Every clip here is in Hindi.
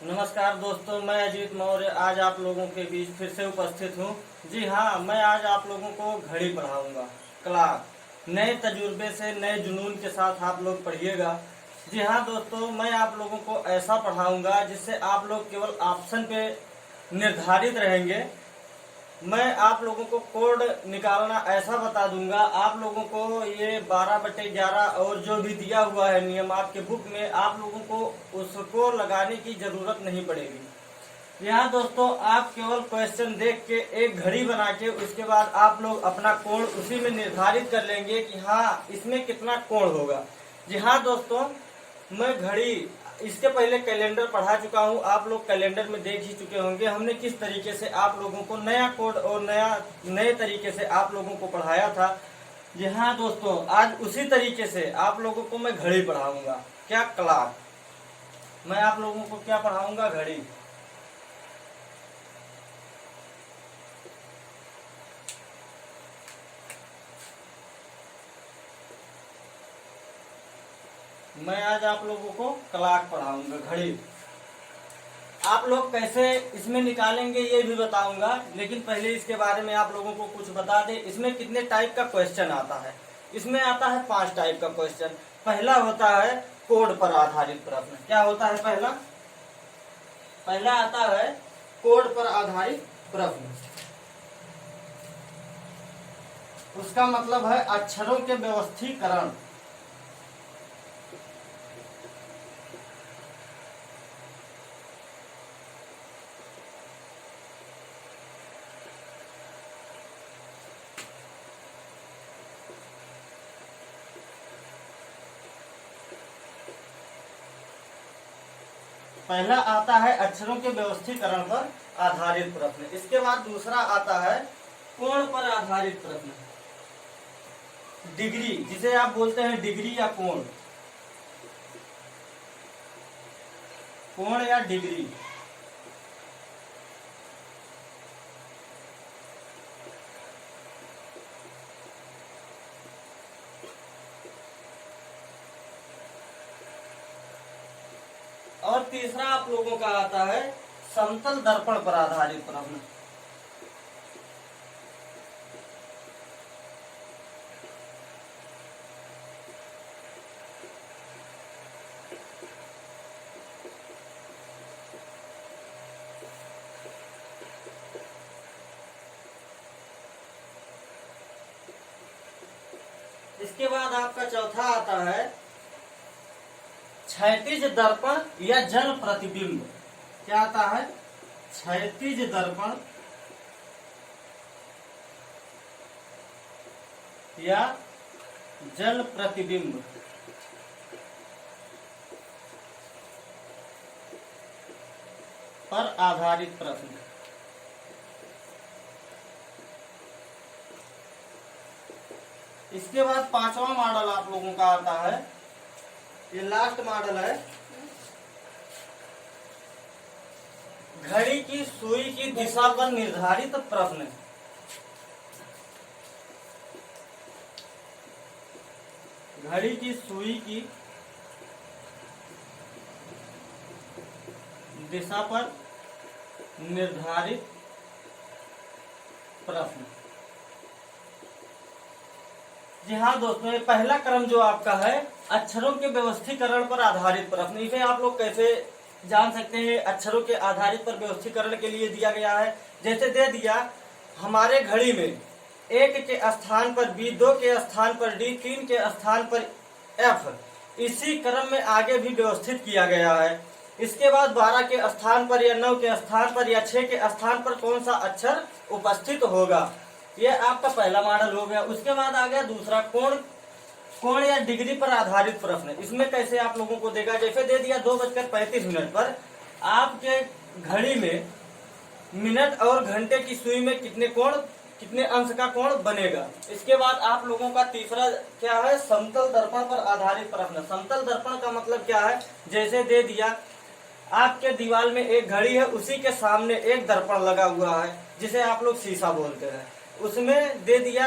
नमस्कार दोस्तों, मैं अजीत मौर्य आज आप लोगों के बीच फिर से उपस्थित हूँ। जी हाँ, मैं आज आप लोगों को घड़ी पढ़ाऊंगा, क्लॉक। नए तजुर्बे से, नए जुनून के साथ आप लोग पढ़िएगा। जी हाँ दोस्तों, मैं आप लोगों को ऐसा पढ़ाऊंगा जिससे आप लोग केवल ऑप्शन पे निर्धारित रहेंगे। मैं आप लोगों को कोड निकालना ऐसा बता दूंगा, आप लोगों को ये 12/11 और जो भी दिया हुआ है नियम आपके बुक में, आप लोगों को उसको लगाने की जरूरत नहीं पड़ेगी। यहाँ दोस्तों, आप केवल क्वेश्चन देख के एक घड़ी बना के उसके बाद आप लोग अपना कोण उसी में निर्धारित कर लेंगे कि हाँ इसमें कितना कोण होगा। जी हाँ दोस्तों, मैं घड़ी इसके पहले कैलेंडर पढ़ा चुका हूँ, आप लोग कैलेंडर में देख ही चुके होंगे हमने किस तरीके से आप लोगों को नया कोड और नए तरीके से आप लोगों को पढ़ाया था। जी हाँ दोस्तों, आज उसी तरीके से आप लोगों को मैं घड़ी पढ़ाऊंगा। क्या? क्लॉक। मैं आप लोगों को क्या पढ़ाऊंगा? घड़ी। मैं आज आप लोगों को क्लॉक पढ़ाऊंगा, घड़ी। आप लोग कैसे इसमें निकालेंगे ये भी बताऊंगा, लेकिन पहले इसके बारे में आप लोगों को कुछ बता दें। इसमें कितने टाइप का क्वेश्चन आता है? इसमें आता है 5 टाइप का क्वेश्चन। पहला होता है कोड पर आधारित प्रश्न। क्या होता है? पहला आता है कोड पर आधारित प्रश्न। उसका मतलब है अक्षरों के व्यवस्थीकरण। पहला आता है अक्षरों के व्यवस्थीकरण पर आधारित प्रश्न। इसके बाद दूसरा आता है कोण पर आधारित प्रश्न। डिग्री, जिसे आप बोलते हैं डिग्री या कोण, कोण या डिग्री। और तीसरा आप लोगों का आता है समतल दर्पण पर आधारित प्रश्न। इसके बाद आपका चौथा आता है क्षैतिज दर्पण या जल प्रतिबिंब। क्या आता है? क्षैतिज दर्पण या जल प्रतिबिंब। पर आधारित प्रश्न। इसके बाद पांचवा मॉडल आप लोगों का आता है, ये लास्ट मॉडल है, घड़ी की सुई की दिशा पर निर्धारित प्रश्न। घड़ी की सुई की दिशा पर निर्धारित प्रश्न। जी हाँ दोस्तों, ये पहला क्रम जो आपका है अक्षरों के व्यवस्थीकरण पर आधारित प्रश्न। इसे आप लोग कैसे जान सकते हैं? अक्षरों के आधारित पर व्यवस्थीकरण के लिए दिया गया है, जैसे दे दिया हमारे घड़ी में 1 के स्थान पर बी, 2 के स्थान पर डी, 3 के स्थान पर एफ, इसी क्रम में आगे भी व्यवस्थित किया गया है। इसके बाद 12 के स्थान पर या 9 के स्थान पर या 6 के स्थान पर कौन सा अक्षर उपस्थित होगा, ये आपका पहला मॉडल हो गया। उसके बाद आ गया दूसरा कोण या डिग्री पर आधारित प्रश्न। इसमें कैसे आप लोगों को देगा, जैसे दे दिया 2:35 पर आपके घड़ी में मिनट और घंटे की सुई में कितने अंश का कोण बनेगा। इसके बाद आप लोगों का तीसरा क्या है? समतल दर्पण पर आधारित प्रश्न। समतल दर्पण का मतलब क्या है? जैसे दे दिया आपके दीवार में एक घड़ी है, उसी के सामने एक दर्पण लगा हुआ है जिसे आप लोग शीशा बोलते हैं। उसमें दे दिया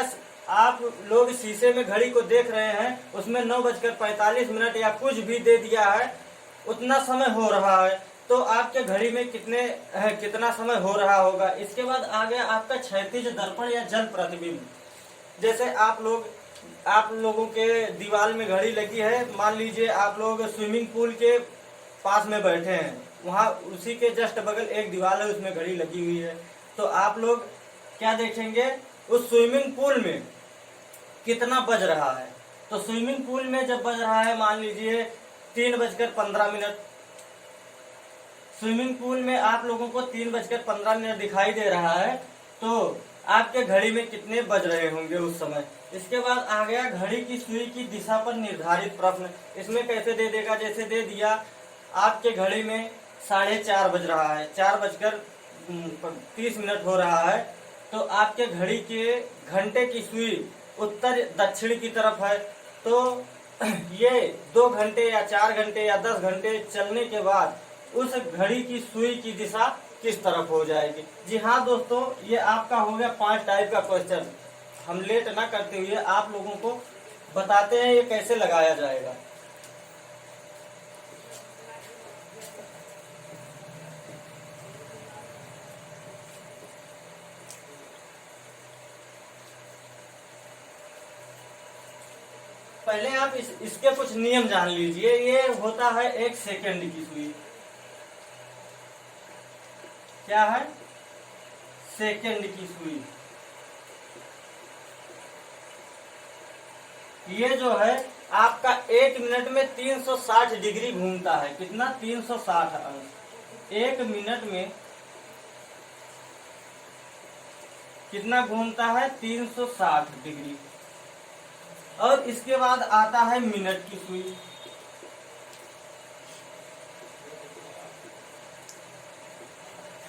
आप लोग शीशे में घड़ी को देख रहे हैं, उसमें 9:45 या कुछ भी दे दिया है, उतना समय हो रहा है। तो आपके घड़ी में कितना समय हो रहा होगा। इसके बाद आ गया आपका क्षैतिज दर्पण या जल प्रतिबिंब। जैसे आप लोगों के दीवार में घड़ी लगी है, मान लीजिए आप लोग स्विमिंग पूल के पास में बैठे हैं, वहां उसी के जस्ट बगल एक दीवार है, उसमें घड़ी लगी हुई है। तो आप लोग क्या देखेंगे, उस स्विमिंग पूल में कितना बज रहा है। तो स्विमिंग पूल में जब बज रहा है, मान लीजिए 3:15, स्विमिंग पूल में आप लोगों को 3:15 दिखाई दे रहा है, तो आपके घड़ी में कितने बज रहे होंगे उस समय। इसके बाद आ गया घड़ी की सुई की दिशा पर निर्धारित प्रश्न। इसमें कैसे दे देगा, जैसे दे दिया आपके घड़ी में 4:30 बज रहा है, 4:30 हो रहा है, तो आपके घड़ी के घंटे की सुई उत्तर दक्षिण की तरफ है। तो ये 2 घंटे या 4 घंटे या 10 घंटे चलने के बाद उस घड़ी की सुई की दिशा किस तरफ हो जाएगी। जी हाँ दोस्तों, ये आपका हो गया 5 टाइप का क्वेश्चन। हम लेट ना करते हुए आप लोगों को बताते हैं ये कैसे लगाया जाएगा। पहले आप इसके कुछ नियम जान लीजिए। ये होता है 1 सेकंड की सुई। क्या है, सेकंड की सुई। ये जो है आपका 1 मिनट में 360 डिग्री घूमता है। कितना, 360 अंश। 1 मिनट में कितना घूमता है, 360 डिग्री। और इसके बाद आता है मिनट की सुई।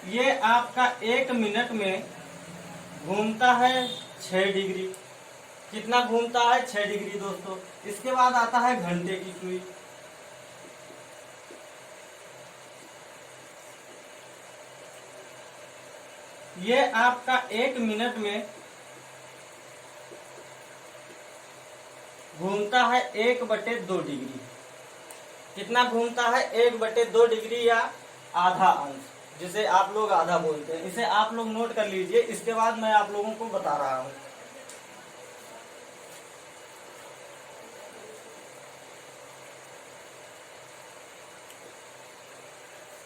ये आपका 1 मिनट में घूमता है 6 डिग्री। कितना घूमता है, 6 डिग्री दोस्तों। इसके बाद आता है घंटे की सुई। ये आपका 1 मिनट में घूमता है 1/2 डिग्री। कितना घूमता है, 1/2 डिग्री या आधा अंश, जिसे आप लोग आधा बोलते हैं। इसे आप लोग नोट कर लीजिए। इसके बाद मैं आप लोगों को बता रहा हूं।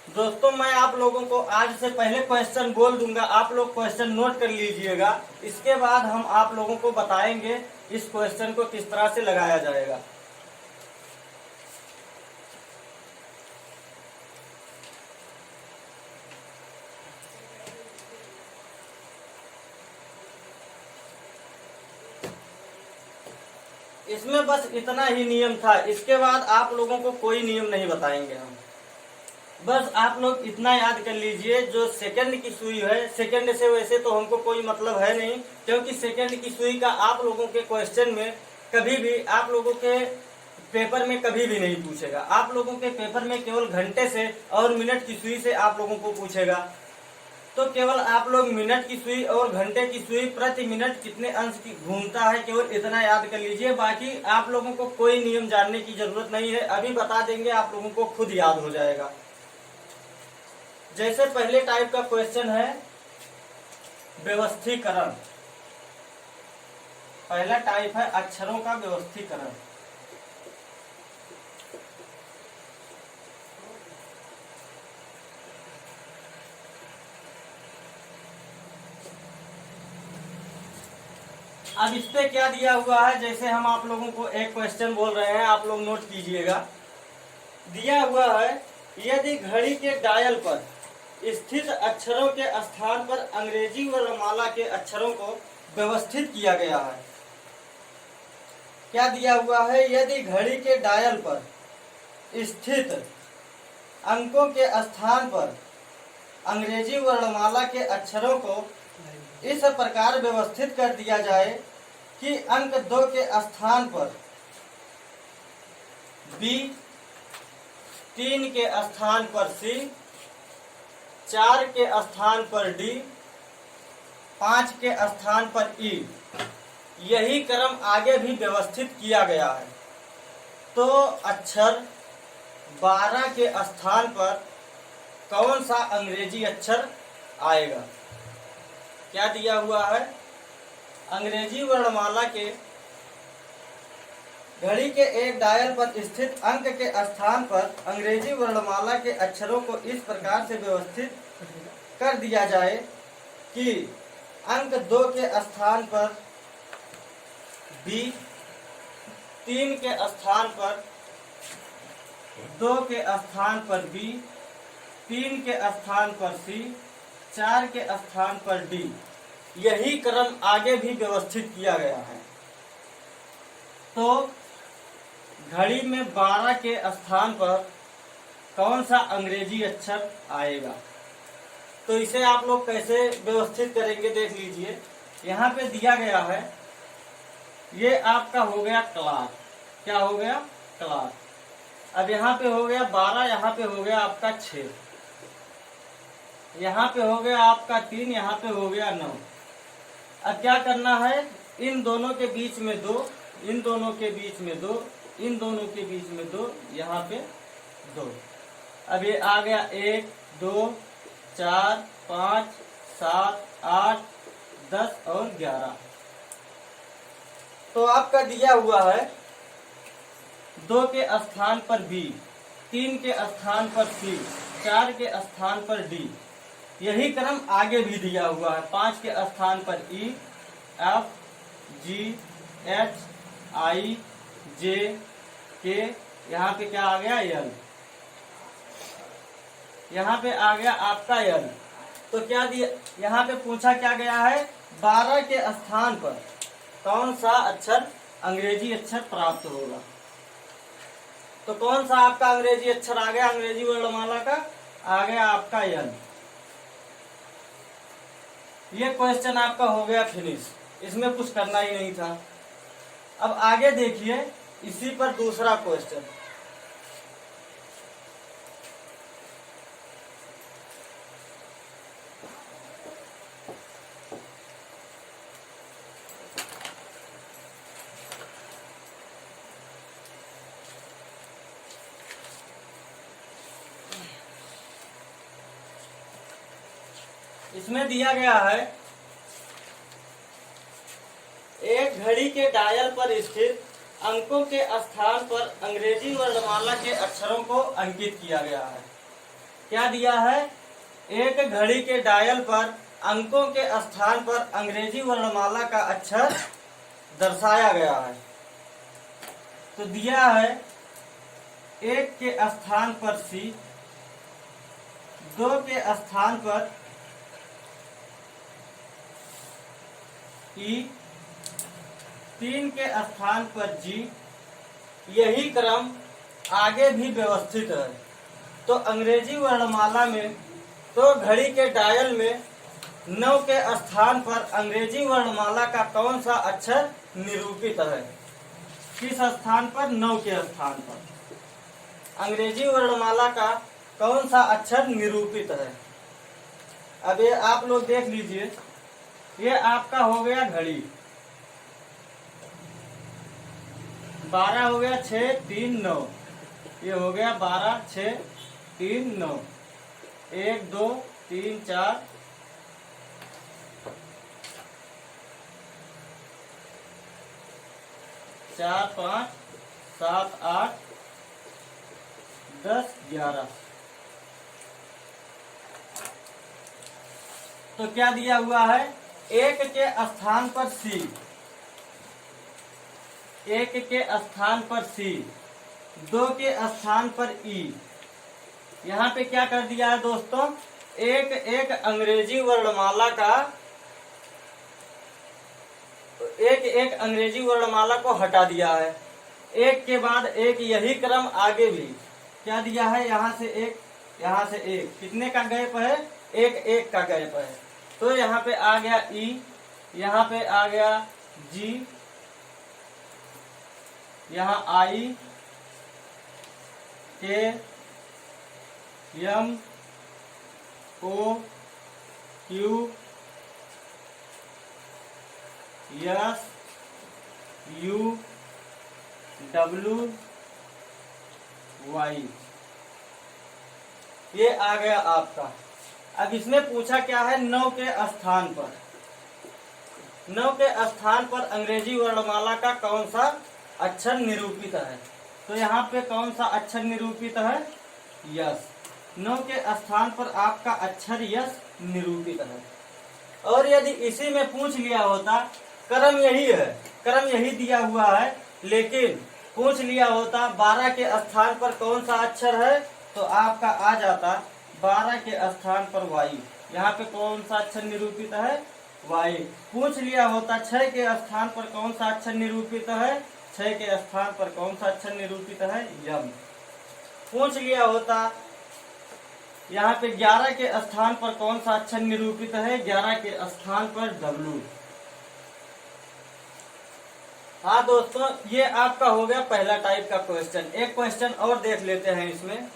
दोस्तों मैं आप लोगों को आज से पहले क्वेश्चन बोल दूंगा, आप लोग क्वेश्चन नोट कर लीजिएगा। इसके बाद हम आप लोगों को बताएंगे इस क्वेश्चन को किस तरह से लगाया जाएगा। इसमें बस इतना ही नियम था। इसके बाद आप लोगों को कोई नियम नहीं बताएंगे हम। बस आप लोग इतना याद कर लीजिए, जो सेकंड की सुई है, सेकंड से वैसे तो हमको कोई मतलब है नहीं, क्योंकि सेकंड की सुई का आप लोगों के क्वेश्चन में कभी भी, आप लोगों के पेपर में कभी भी नहीं पूछेगा। आप लोगों के पेपर में केवल घंटे से और मिनट की सुई से आप लोगों को पूछेगा। तो केवल आप लोग मिनट की सुई और घंटे की सुई प्रति मिनट कितने अंश की घूमता है, केवल इतना याद कर लीजिए। बाकी आप लोगों को कोई नियम जानने की जरूरत नहीं है, अभी बता देंगे, आप लोगों को खुद याद हो जाएगा। जैसे पहले टाइप का क्वेश्चन है व्यवस्थीकरण। पहला टाइप है अक्षरों का व्यवस्थीकरण। अब इस पे क्या दिया हुआ है, जैसे हम आप लोगों को एक क्वेश्चन बोल रहे हैं, आप लोग नोट कीजिएगा। दिया हुआ है, यदि घड़ी के डायल पर स्थित अक्षरों के स्थान पर अंग्रेजी वर्णमाला के अक्षरों को व्यवस्थित किया गया है। क्या दिया हुआ है, यदि घड़ी के डायल पर स्थित अंकों के स्थान पर अंग्रेजी वर्णमाला के अक्षरों को इस प्रकार व्यवस्थित कर दिया जाए कि अंक 2 के स्थान पर बी, 3 के स्थान पर सी, 4 के स्थान पर डी, 5 के स्थान पर ई। यही क्रम आगे भी व्यवस्थित किया गया है। तो अक्षर 12 के स्थान पर कौन सा अंग्रेजी अक्षर आएगा। क्या दिया हुआ है, अंग्रेजी वर्णमाला के घड़ी के एक डायल पर स्थित अंक के स्थान पर अंग्रेजी वर्णमाला के अक्षरों को इस प्रकार से व्यवस्थित कर दिया जाए कि अंक 2 के स्थान पर बी, 3 के स्थान पर 2 के स्थान पर बी, 3 के स्थान पर सी, 4 के स्थान पर डी। यही क्रम आगे भी व्यवस्थित किया गया है। तो घड़ी में 12 के स्थान पर कौन सा अंग्रेजी अक्षर आएगा, तो इसे आप लोग कैसे व्यवस्थित करेंगे देख लीजिए। यहाँ पे दिया गया है, ये आपका हो गया क्लास। क्या हो गया, क्लास। अब यहाँ पे हो गया 12, यहाँ पे हो गया आपका 6, यहाँ पे हो गया आपका 3, यहाँ पे हो गया 9। अब क्या करना है, इन दोनों के बीच में 2, इन दोनों के बीच में 2, इन दोनों के बीच में 2, यहाँ पे 2। अब ये आ गया 1, 2, 4, 5, 7, 8, 10 और 11। तो आपका दिया हुआ है 2 के स्थान पर बी, 3 के स्थान पर सी, 4 के स्थान पर डी। यही क्रम आगे भी दिया हुआ है। 5 के स्थान पर ई, एफ, जी, एच, आई, जे, के। यहाँ पे क्या आ गया, एल। यहाँ पे आ गया आपका एल। तो क्या दिया, यहाँ पे पूछा क्या गया है, 12 के स्थान पर कौन सा अक्षर अंग्रेजी अक्षर प्राप्त होगा। तो कौन सा आपका अंग्रेजी अक्षर आ गया, अंग्रेजी वर्णमाला का आ गया आपका एल। ये क्वेश्चन आपका हो गया फिनिश, इसमें कुछ करना ही नहीं था। अब आगे देखिए, इसी पर दूसरा क्वेश्चन। इसमें दिया गया है, एक घड़ी के डायल पर स्थित अंकों के स्थान पर अंग्रेजी वर्णमाला के अक्षरों को अंकित किया गया है। क्या दिया है, एक घड़ी के डायल पर अंकों के स्थान पर अंग्रेजी वर्णमाला का अक्षर दर्शाया गया है। तो दिया है 1 के स्थान पर सी, 2 के स्थान पर ई, 3 के स्थान पर जी। यही क्रम आगे भी व्यवस्थित है। तो अंग्रेजी वर्णमाला में तो घड़ी के डायल में 9 के स्थान पर अंग्रेजी वर्णमाला का कौन सा अक्षर निरूपित है। किस स्थान पर, 9 के स्थान पर अंग्रेजी वर्णमाला का कौन सा अक्षर निरूपित है। अब ये आप लोग देख लीजिए, ये आपका हो गया घड़ी, 12 हो गया 6, 3, 9। ये हो गया 12, 6, 3, 9। 1, 2, 3, 4, 4, 5, 7, 8, 10, 11। तो क्या दिया हुआ है, 1 के स्थान पर सी, 1 के स्थान पर सी, 2 के स्थान पर ई। यहाँ पे क्या कर दिया है दोस्तों, एक अंग्रेजी वर्णमाला का, एक अंग्रेजी वर्णमाला को हटा दिया है। एक के बाद एक, यही क्रम आगे भी क्या दिया है, यहाँ से एक, यहाँ से एक, कितने का गैप है, 1 का गैप है। तो यहाँ पे आ गया ई, यहाँ पे आ गया जी, यहाँ I, K, M, O, Q, S, U, W, Y. ये आ गया आपका। अब इसमें पूछा क्या है, 9 के स्थान पर, 9 के स्थान पर अंग्रेजी वर्णमाला का कौन सा अक्षर निरूपित है। तो यहाँ पे कौन सा अक्षर निरूपित है, यस। 9 के स्थान पर आपका अक्षर यस निरूपित है। और यदि इसी में पूछ लिया होता, क्रम यही है, क्रम यही दिया हुआ है, लेकिन पूछ लिया होता 12 के स्थान पर कौन सा अक्षर है, तो आपका आ जाता 12 के स्थान पर वायु। यहाँ पे कौन सा अक्षर निरूपित है, वायु। पूछ लिया होता 6 के स्थान पर कौन सा अक्षर निरूपित है, 6 के स्थान पर कौन सा अक्षर निरूपित है, यम। पूछ लिया होता यहाँ पे 11 के स्थान पर कौन सा अक्षर निरूपित है, 11 के स्थान पर डब्लू। हाँ दोस्तों, ये आपका हो गया पहला टाइप का क्वेश्चन। एक क्वेश्चन और देख लेते हैं इसमें।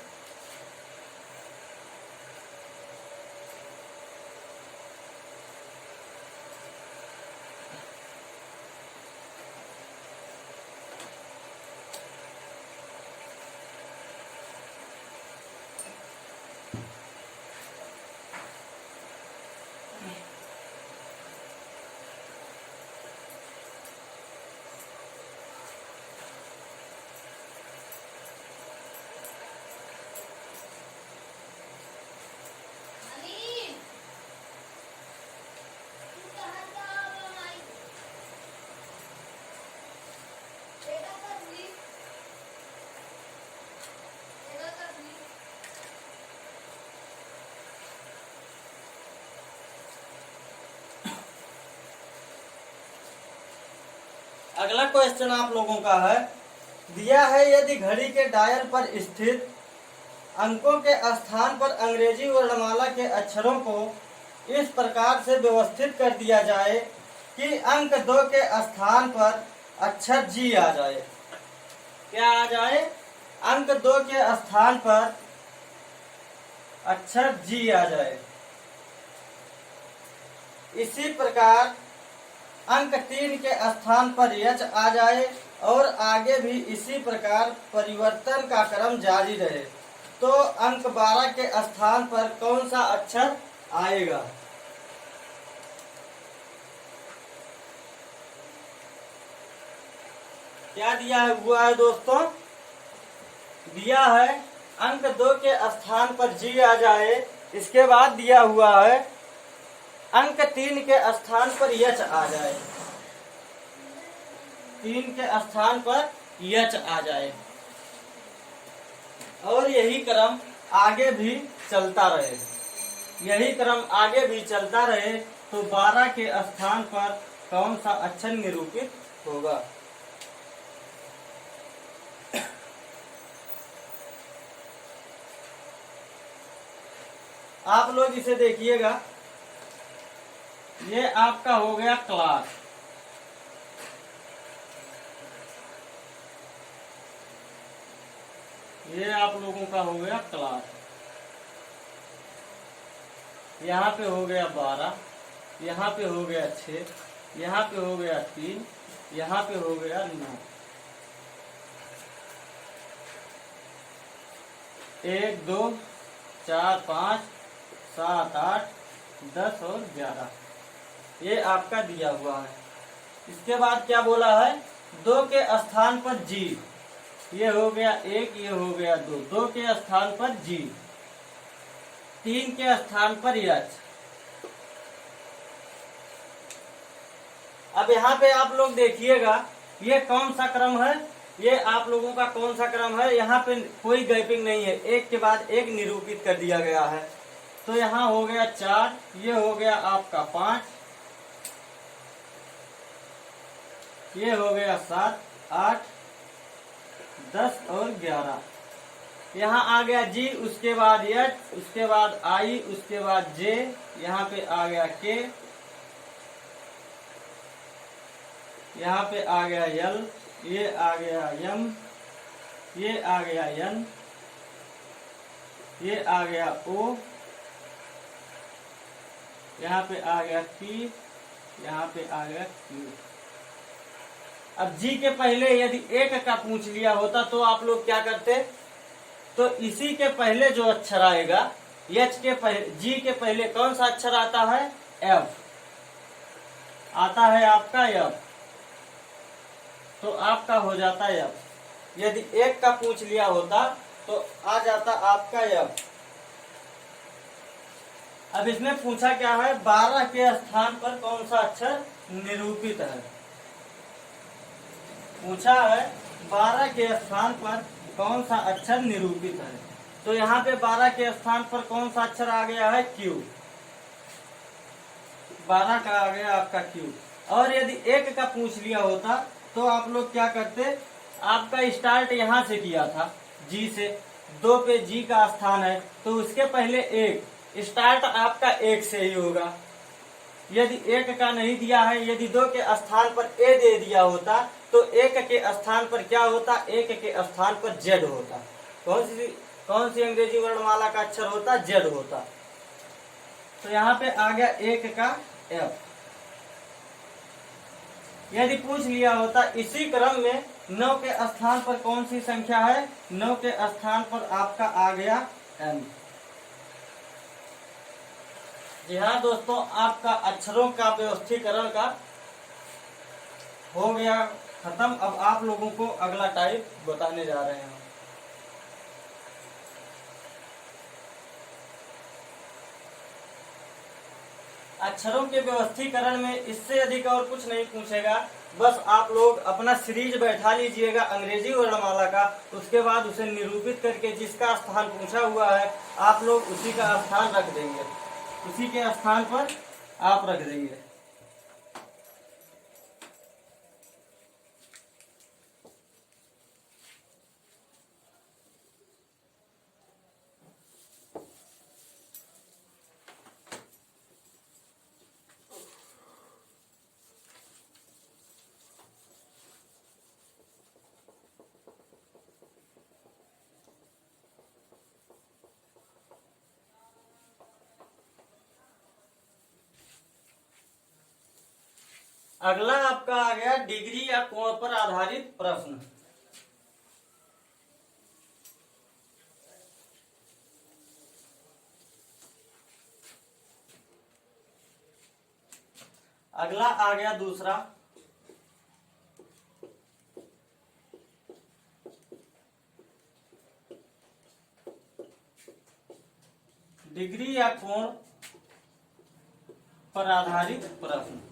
अगला क्वेश्चन आप लोगों का है, दिया है यदि घड़ी के डायल पर स्थित अंकों के स्थान पर अंग्रेजी वर्णमाला के अक्षरों को इस प्रकार से व्यवस्थित कर दिया जाए कि अंक 2 के स्थान पर अक्षर जी आ जाए। क्या आ जाए, अंक 2 के स्थान पर अक्षर जी आ जाए। इसी प्रकार अंक 3 के स्थान पर यच आ जाए और आगे भी इसी प्रकार परिवर्तन का क्रम जारी रहे, तो अंक 12 के स्थान पर कौन सा अक्षर आएगा। क्या दिया हुआ है दोस्तों, दिया है अंक 2 के स्थान पर जी आ जाए, इसके बाद दिया हुआ है अंक 3 के स्थान पर यच आ जाए, 3 के स्थान पर यच आ जाए, और यही क्रम आगे भी चलता रहे, यही क्रम आगे भी चलता रहे, तो 12 के स्थान पर कौन सा अक्षर निरूपित होगा। आप लोग इसे देखिएगा, ये आपका हो गया क्लास, ये आप लोगों का हो गया क्लास। यहाँ पे हो गया 12, यहाँ पे हो गया 6, यहाँ पे हो गया 3, यहाँ पे हो गया 9। 1 2 4 5 7 8 10 और 11, ये आपका दिया हुआ है। इसके बाद क्या बोला है, 2 के स्थान पर जी, ये हो गया 1, ये हो गया 2, 2 के स्थान पर जी, 3 के स्थान पर यच। अब यहाँ पे आप लोग देखिएगा, ये कौन सा क्रम है, ये आप लोगों का कौन सा क्रम है, यहाँ पे कोई गैपिंग नहीं है, एक के बाद एक निरूपित कर दिया गया है। तो यहाँ हो गया 4, ये हो गया आपका 5, ये हो गया 7 8 10 और 11। यहाँ आ गया जी, उसके बाद एच, उसके बाद आई, उसके बाद जे, यहाँ पे आ गया के, यहाँ पे आ गया यल, ये आ गया यम, ये आ गया यन, ये आ गया ओ, यहाँ पे आ गया पी, यहाँ पे आ गया क्यू। अब जी के पहले यदि 1 का पूछ लिया होता तो आप लोग क्या करते, तो इसी के पहले जो अक्षर आएगा, एच के पहले, जी के पहले कौन सा अक्षर आता है? एफ आता है आपका एफ, तो आपका हो जाता एफ। यदि एक का पूछ लिया होता तो आ जाता आपका एफ। अब इसमें पूछा क्या है? 12 के स्थान पर कौन सा अक्षर निरूपित है? पूछा है 12 के स्थान पर कौन सा अक्षर निरूपित है। तो यहाँ पे 12 के स्थान पर कौन सा अक्षर आ गया है? क्यू। 12 का आ गया आपका क्यू। और यदि एक का पूछ लिया होता तो आप लोग क्या करते? आपका स्टार्ट यहाँ से किया था, जी से। 2 पे जी का स्थान है तो उसके पहले एक, स्टार्ट आपका एक से ही होगा। यदि एक का नहीं दिया है, यदि 2 के स्थान पर ए दे दिया होता तो एक के स्थान पर क्या होता? एक के स्थान पर जेड होता। कौन सी अंग्रेजी वर्णमाला का अक्षर होता? जेड होता। तो यहाँ पे आ गया एक का एफ। यदि पूछ लिया होता इसी क्रम में 9 के स्थान पर कौन सी संख्या है? 9 के स्थान पर आपका आ गया एम। जी हाँ दोस्तों, आपका अक्षरों का व्यवस्थीकरण का हो गया खत्म। अब आप लोगों को अगला टाइप बताने जा रहे हैं। अक्षरों के व्यवस्थीकरण में इससे अधिक और कुछ नहीं पूछेगा। बस आप लोग अपना सीरीज बैठा लीजिएगा अंग्रेजी वर्णमाला का, उसके बाद उसे निरूपित करके जिसका स्थान पूछा हुआ है आप लोग उसी का स्थान रख देंगे, उसी के स्थान पर आप रख देंगे। अगला आपका आ गया डिग्री या कोण पर आधारित प्रश्न। अगला आ गया दूसरा, डिग्री या कोण पर आधारित प्रश्न।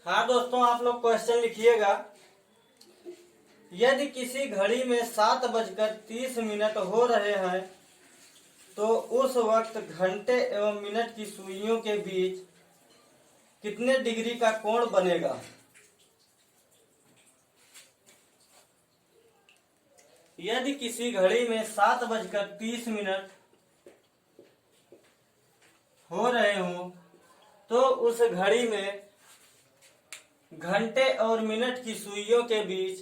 हाँ दोस्तों, आप लोग क्वेश्चन लिखिएगा। यदि किसी घड़ी में 7:30 हो रहे हैं तो उस वक्त घंटे एवं मिनट की सुइयों के बीच कितने डिग्री का कोण बनेगा? यदि किसी घड़ी में 7:30 हो रहे हो तो उस घड़ी में घंटे और मिनट की सुइयों के बीच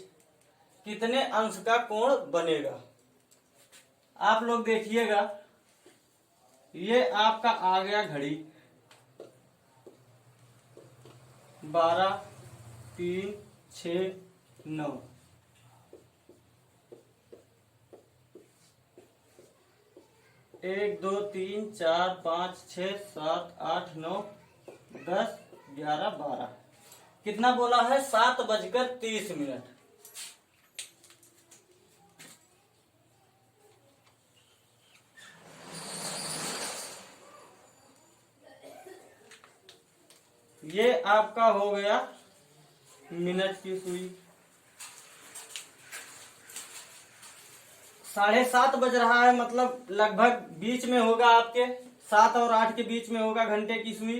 कितने अंश का कोण बनेगा? आप लोग देखिएगा, ये आपका आ गया घड़ी 12, 3, 6, 9। एक 2 3 4 5 6 7 8 9 10 11 12। कितना बोला है? 7:30। ये आपका हो गया मिनट की सुई। 7:30 बज रहा है, मतलब लगभग बीच में होगा, आपके 7 और 8 के बीच में होगा घंटे की सुई।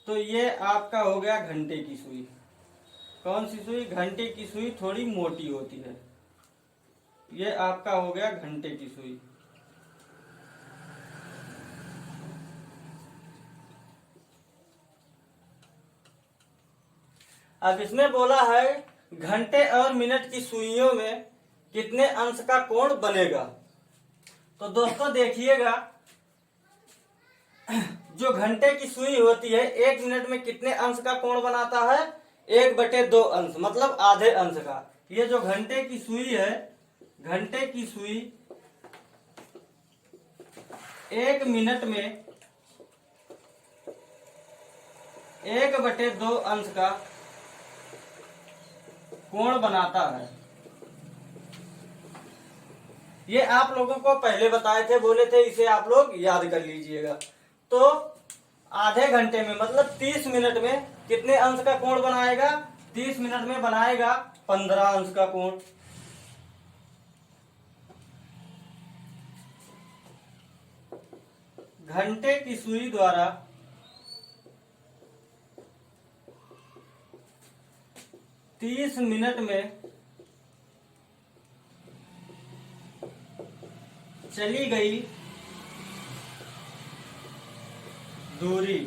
तो ये आपका हो गया घंटे की सुई। कौन सी सुई? घंटे की सुई थोड़ी मोटी होती है। ये आपका हो गया घंटे की सुई। अब इसमें बोला है घंटे और मिनट की सुइयों में कितने अंश का कोण बनेगा। तो दोस्तों देखिएगा, जो घंटे की सुई होती है 1 मिनट में कितने अंश का कोण बनाता है? 1/2 अंश, मतलब आधे अंश का। ये जो घंटे की सुई है, घंटे की सुई 1 मिनट में 1/2 अंश का कोण बनाता है। ये आप लोगों को पहले बताए थे, बोले थे इसे आप लोग याद कर लीजिएगा। तो आधे घंटे में मतलब 30 मिनट में कितने अंश का कोण बनाएगा? 30 मिनट में बनाएगा 15 अंश का कोण। घंटे की सुई द्वारा 30 मिनट में चली गई दूरी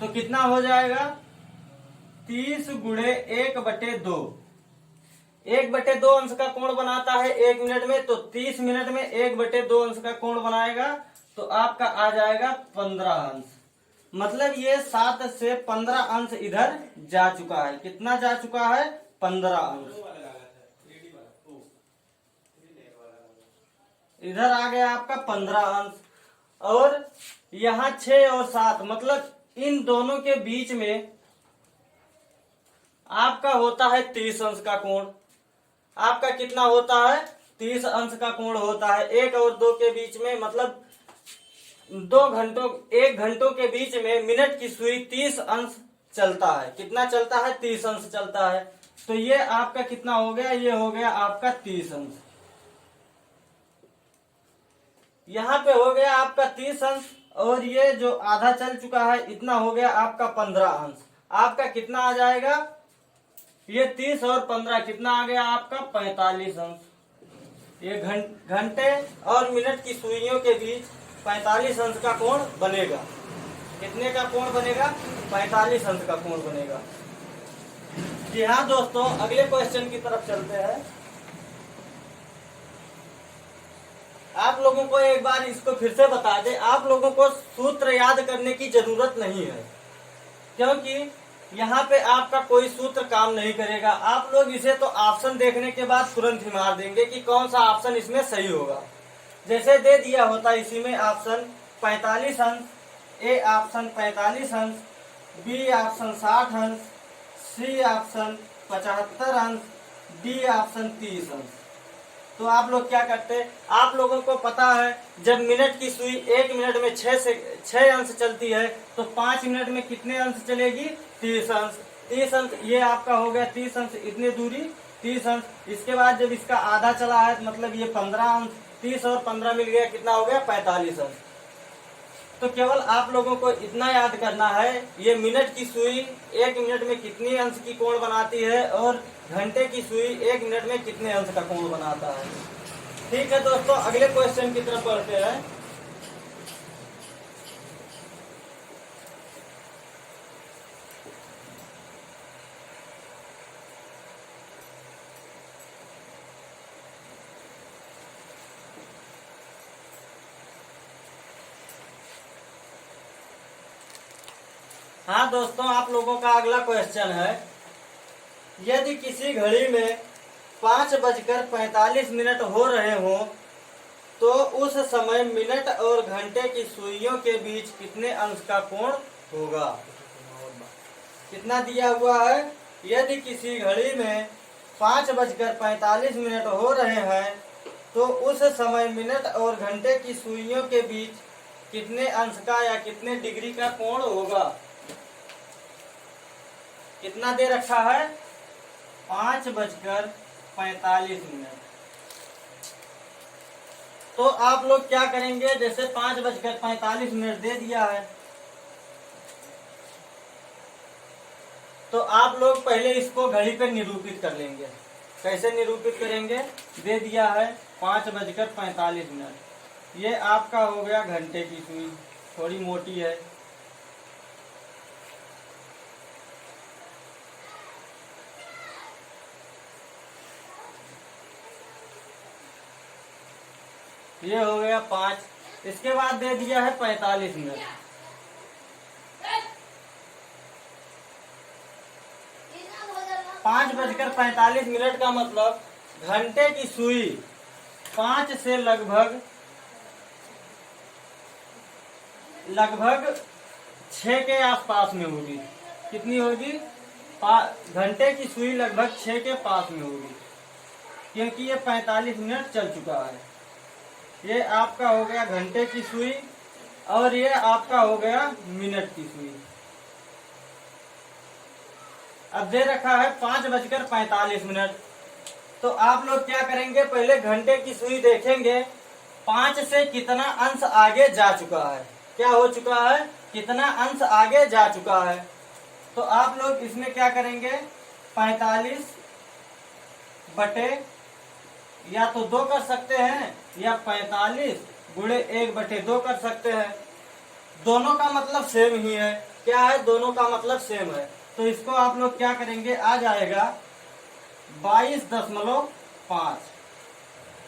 तो कितना हो जाएगा? 30 गुणे 1/2। 1/2 अंश का कोण बनाता है 1 मिनट में, तो 30 मिनट में 1/2 अंश का कोण बनाएगा तो आपका आ जाएगा 15 अंश। मतलब ये 7 से 15 अंश इधर जा चुका है। कितना जा चुका है? 15 अंश। इधर आ गया आपका 15 अंश। और यहाँ 6 और 7 मतलब इन दोनों के बीच में आपका होता है 30 अंश का कोण। आपका कितना होता है? 30 अंश का कोण होता है। 1 और 2 के बीच में मतलब 1 घंटों के बीच में मिनट की सुई 30 अंश चलता है। कितना चलता है? 30 अंश चलता है। तो ये आपका कितना हो गया? ये हो गया आपका 30 अंश। यहाँ पे हो गया आपका 30 अंश और ये जो आधा चल चुका है इतना हो गया आपका 15 अंश। आपका कितना आ जाएगा? ये 30 और 15 कितना आ गया आपका? 45 अंश। ये घंटे और मिनट की सुइयों के बीच 45 अंश का कोण बनेगा। कितने का कोण बनेगा? 45 अंश का कोण बनेगा। जी हाँ दोस्तों, अगले क्वेश्चन की तरफ चलते हैं। आप लोगों को एक बार इसको फिर से बता दें, आप लोगों को सूत्र याद करने की जरूरत नहीं है, क्योंकि यहाँ पे आपका कोई सूत्र काम नहीं करेगा। आप लोग इसे तो ऑप्शन देखने के बाद तुरंत ही मार देंगे कि कौन सा ऑप्शन इसमें सही होगा। जैसे दे दिया होता है इसी में ऑप्शन 45 अंश, ए ऑप्शन 45 अंश, बी ऑप्शन 60 अंश, सी ऑप्शन 75 अंश, डी ऑप्शन 30 अंश। तो आप लोग क्या करते हैं? आप लोगों को पता है जब मिनट की सुई 1 मिनट में 6 अंश चलती है तो 5 मिनट में कितने अंश चलेगी? 30 अंश। 30 अंश ये आपका हो गया 30 अंश, इतनी दूरी 30 अंश। इसके बाद जब इसका आधा चला है मतलब ये 15 अंश। 30 और 15 मिल गया, कितना हो गया? 45 अंश। तो केवल आप लोगों को इतना याद करना है, ये मिनट की सुई 1 मिनट में कितनी अंश की कोण बनाती है और घंटे की सुई 1 मिनट में कितने अंश का कोण बनाता है। ठीक है दोस्तों, अगले क्वेश्चन की तरफ बढ़ते हैं। हाँ दोस्तों, आप लोगों का अगला क्वेश्चन है, यदि किसी घड़ी में 5:45 हो रहे हो तो उस समय मिनट और घंटे की सुइयों के बीच कितने अंश का कोण होगा? कितना दिया हुआ है? यदि किसी घड़ी में 5:45 हो रहे हैं तो उस समय मिनट और घंटे की सुइयों के बीच कितने अंश का या कितने डिग्री का कोण होगा? कितना दे रखा है? 5:45। तो आप लोग क्या करेंगे? जैसे 5:45 दे दिया है तो आप लोग पहले इसको घड़ी पे निरूपित कर लेंगे। कैसे निरूपित करेंगे? दे दिया है 5:45। ये आपका हो गया घंटे की सुई, थोड़ी मोटी है। ये हो गया 5। इसके बाद दे दिया है 45 मिनट। 5:45 का मतलब घंटे की सुई 5 से लगभग 6 के आसपास में होगी। कितनी होगी? घंटे की सुई लगभग 6 के पास में होगी, क्योंकि ये 45 मिनट चल चुका है। ये आपका हो गया घंटे की सुई और ये आपका हो गया मिनट की सुई। अब दे रखा है 5:45। तो आप लोग क्या करेंगे, पहले घंटे की सुई देखेंगे 5 से कितना अंश आगे जा चुका है, क्या हो चुका है, कितना अंश आगे जा चुका है। तो आप लोग इसमें क्या करेंगे, 45 बटे या तो 2 कर सकते हैं या 45 गुणे 1/2 कर सकते हैं। दोनों का मतलब सेम ही है। क्या है, दोनों का मतलब सेम है। तो इसको आप लोग क्या करेंगे, आ जाएगा 22.5।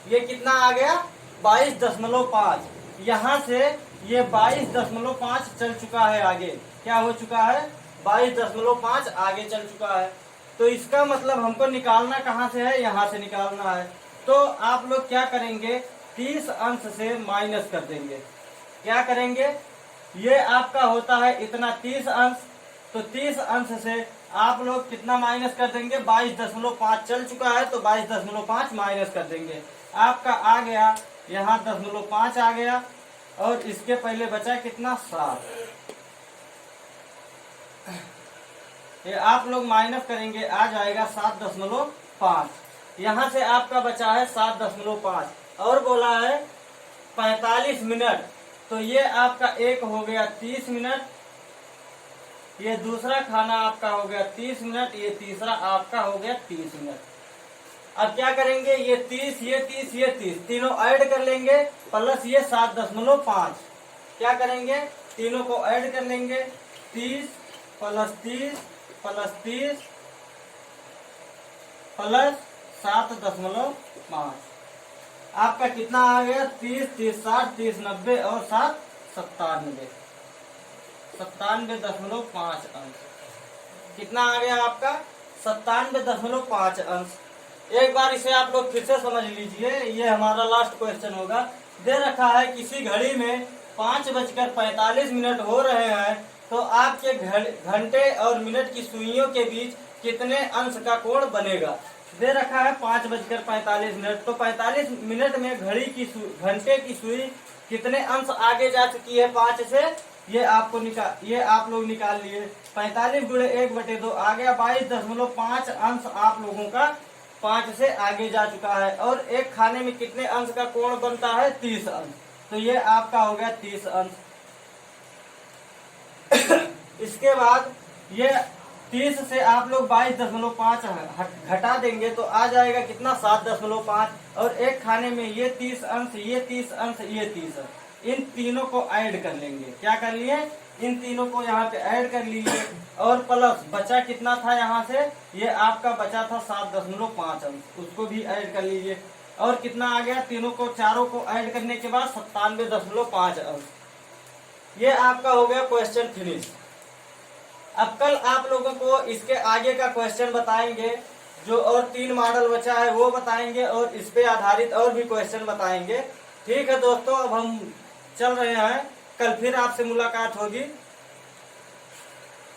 ये कितना आ गया, 22.5। यहाँ से ये 22.5 चल चुका है आगे। क्या हो चुका है, 22.5 आगे चल चुका है। तो इसका मतलब हमको निकालना कहाँ से है, यहाँ से निकालना है। तो आप लोग क्या करेंगे, 30 अंश से माइनस कर देंगे। क्या करेंगे, ये आपका होता है इतना 30 अंश, तो 30 अंश से आप लोग कितना माइनस कर देंगे, 22.5 चल चुका है तो 22.5 माइनस कर देंगे। आपका आ गया यहाँ 0.5 आ गया और इसके पहले बचा कितना, 7। ये आप लोग माइनस करेंगे, आ जाएगा 7.5। यहाँ से आपका बचा है 7.5 और बोला है 45 मिनट। तो ये आपका एक हो गया 30 मिनट, ये दूसरा खाना आपका हो गया 30 मिनट, ये तीसरा आपका हो गया 30 मिनट। अब क्या करेंगे, ये 30 ये 30 ये 30 तीनों ऐड कर लेंगे प्लस ये 7.5। क्या करेंगे, तीनों को ऐड कर लेंगे, 30 प्लस 30 प्लस 30 प्लस 7.5। आपका कितना आ गया, 30 30 60 30 90 और 7 97। 97.5 अंश। कितना आ गया आपका, 97.5 अंश। एक बार इसे आप लोग फिर से समझ लीजिए, ये हमारा लास्ट क्वेश्चन होगा। दे रखा है किसी घड़ी में 5:45 हो रहे हैं, तो आपके घंटे और मिनट की सुइयों के बीच कितने अंश का कोण बनेगा। दे रखा है 5:45, तो 45 मिनट में घंटे की सुई कितने अंश आगे जा चुकी है 5 से, ये आप लोग निकाल लिए। 45 गुणे 1/2 आ गया 22.5 अंश आप लोगों का 5 से आगे जा चुका है। और एक खाने में कितने अंश का कोण बनता है, 30 अंश। तो ये आपका हो गया 30 अंश। इसके बाद ये 30 से आप लोग 22.5 घटा देंगे तो आ जाएगा कितना, 7.5। और एक खाने में ये 30 अंश, ये 30 अंश, ये 30 अंश, इन तीनों को ऐड कर लेंगे। क्या कर लिए, इन तीनों को यहाँ पे ऐड कर लीजिए। और प्लस बचा कितना था, यहाँ से ये आपका बचा था 7.5 अंश, उसको भी ऐड कर लीजिए। और कितना आ गया, तीनों को चारों को ऐड करने के बाद 97.5 अंश। ये आपका हो गया क्वेश्चन फिनिश। अब कल आप लोगों को इसके आगे का क्वेश्चन बताएंगे, जो और 3 मॉडल बचा है वो बताएंगे और इस पे आधारित और भी क्वेश्चन बताएंगे। ठीक है दोस्तों, अब हम चल रहे हैं, कल फिर आपसे मुलाकात होगी।